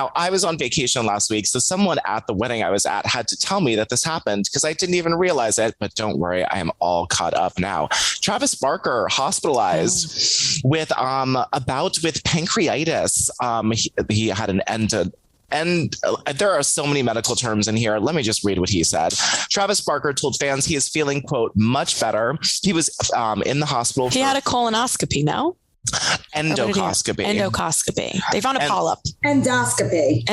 Now, I was on vacation last week, so someone at the wedding I was at had to tell me that this happened because I didn't even realize it. But don't worry, I am all caught up now. Travis Barker hospitalized with a bout with pancreatitis. He had an and there are so many medical terms in here. Let me just read what he said. Travis Barker told fans he is feeling, quote, much better. He was in the hospital. He had a colonoscopy, no? Endoscopy. They found a polyp. Endoscopy.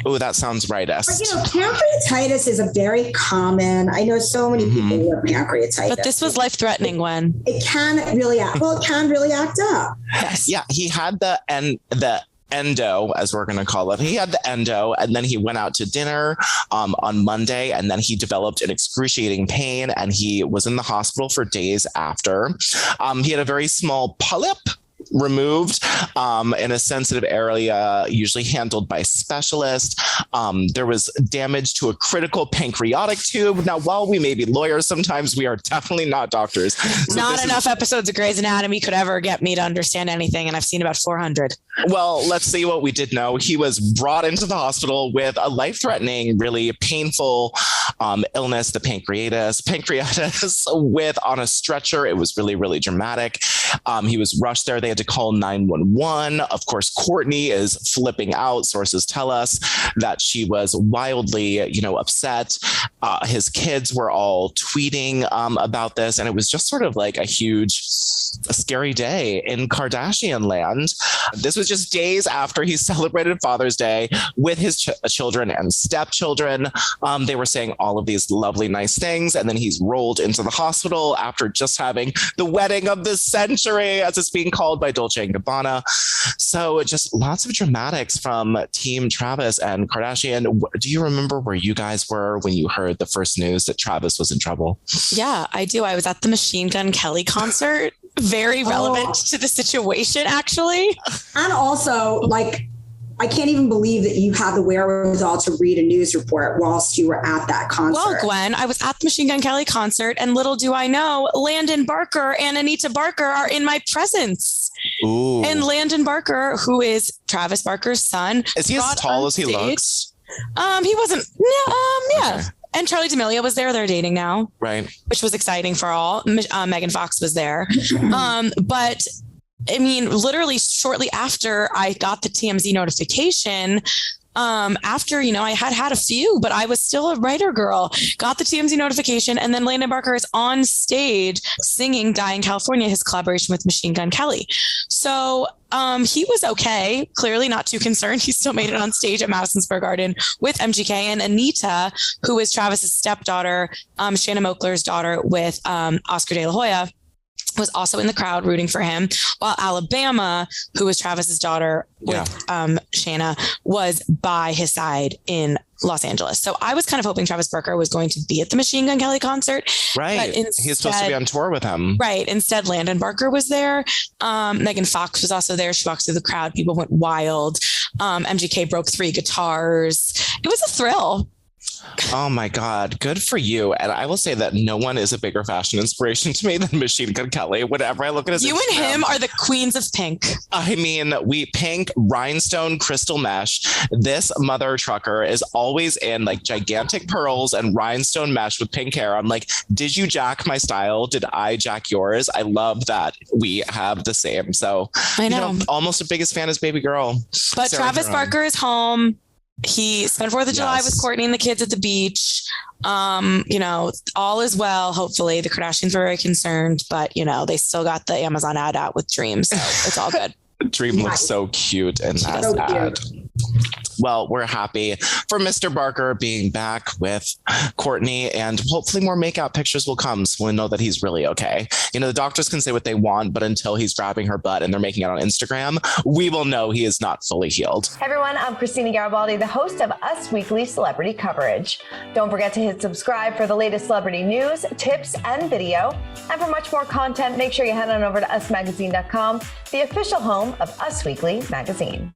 Oh, that sounds rightist. But, pancreatitis is a very common. I know so many people who have pancreatitis. But this was life-threatening when it can really act up. Yes. Yeah, he had the endo, as we're going to call it. He had the endo, and then he went out to dinner on Monday, and then he developed an excruciating pain, and he was in the hospital for days after. He had a very small polyp removed in a sensitive area, usually handled by specialists. There was damage to a critical pancreatic tube. Now, while we may be lawyers, sometimes we are definitely not doctors. So not enough episodes of Grey's Anatomy could ever get me to understand anything, and I've seen about 400. Well, let's see what we did know. He was brought into the hospital with a life-threatening, really painful illness, the pancreatitis, on a stretcher. It was really, really dramatic. He was rushed there. They had to call 911. Of course, Kourtney is flipping out. Sources tell us that she was wildly, upset. His kids were all tweeting about this, and it was just sort of like a scary day in Kardashian land. This was just days after he celebrated Father's Day with his children and stepchildren. They were saying all of these lovely, nice things, and then he's rolled into the hospital after just having the wedding of the century, as it's being called by Dolce & Gabbana. So just lots of dramatics from Team Travis and Kardashian. Do you remember where you guys were when you heard the first news that Travis was in trouble? Yeah, I do. I was at the Machine Gun Kelly concert. Very relevant to the situation, actually. And also, I can't even believe that you had the wherewithal to read a news report whilst you were at that concert. Well, Gwen, I was at the Machine Gun Kelly concert, and little do I know, Landon Barker and Anita Barker are in my presence. Ooh. And Landon Barker, who is Travis Barker's son. Is he as tall as he looks? He wasn't. Yeah. Okay. And Charli D'Amelio was there. They're dating now. Right. Which was exciting for all. Megan Fox was there. But I mean, literally shortly after I got the TMZ notification, after, I had a few, but I was still a writer girl, got the TMZ notification. And then Landon Barker is on stage singing Die in California, his collaboration with Machine Gun Kelly. So he was okay, clearly not too concerned. He still made it on stage at Madison Square Garden with MGK, and Anita, who is Travis's stepdaughter, Shanna Moakler's daughter with Oscar De La Hoya, was also in the crowd rooting for him, while Alabama, who was Travis's daughter with Shanna, was by his side in Los Angeles. So I was kind of hoping Travis Barker was going to be at the Machine Gun Kelly concert. Right. But instead, he's supposed to be on tour with him. Right. Instead, Landon Barker was there. Megan Fox was also there. She walked through the crowd. People went wild. MGK broke 3 guitars. It was a thrill. Oh my God. Good for you. And I will say that no one is a bigger fashion inspiration to me than Machine Gun Kelly. Whenever I look at his You Instagram, and him are the queens of pink. I mean, pink rhinestone crystal mesh. This mother trucker is always in gigantic pearls and rhinestone mesh with pink hair. I'm like, did you jack my style? Did I jack yours? I love that we have the same. So I know. Almost as big as fan as baby girl. But Sarah Travis Jerome. Barker is home. He spent 4th of July with Kourtney and the kids at the beach. All is well. Hopefully the Kardashians were very concerned, but they still got the Amazon ad out with Dream. So it's all good. Dream looks so cute in that ad. Well, we're happy for Mr. Barker being back with Kourtney, and hopefully more makeout pictures will come so we'll know that he's really okay. The doctors can say what they want, but until he's grabbing her butt and they're making it on Instagram, we will know he is not fully healed. Hey everyone, I'm Christina Garibaldi, the host of Us Weekly Celebrity Coverage. Don't forget to hit subscribe for the latest celebrity news, tips, and video. And for much more content, make sure you head on over to usmagazine.com, the official home of Us Weekly Magazine.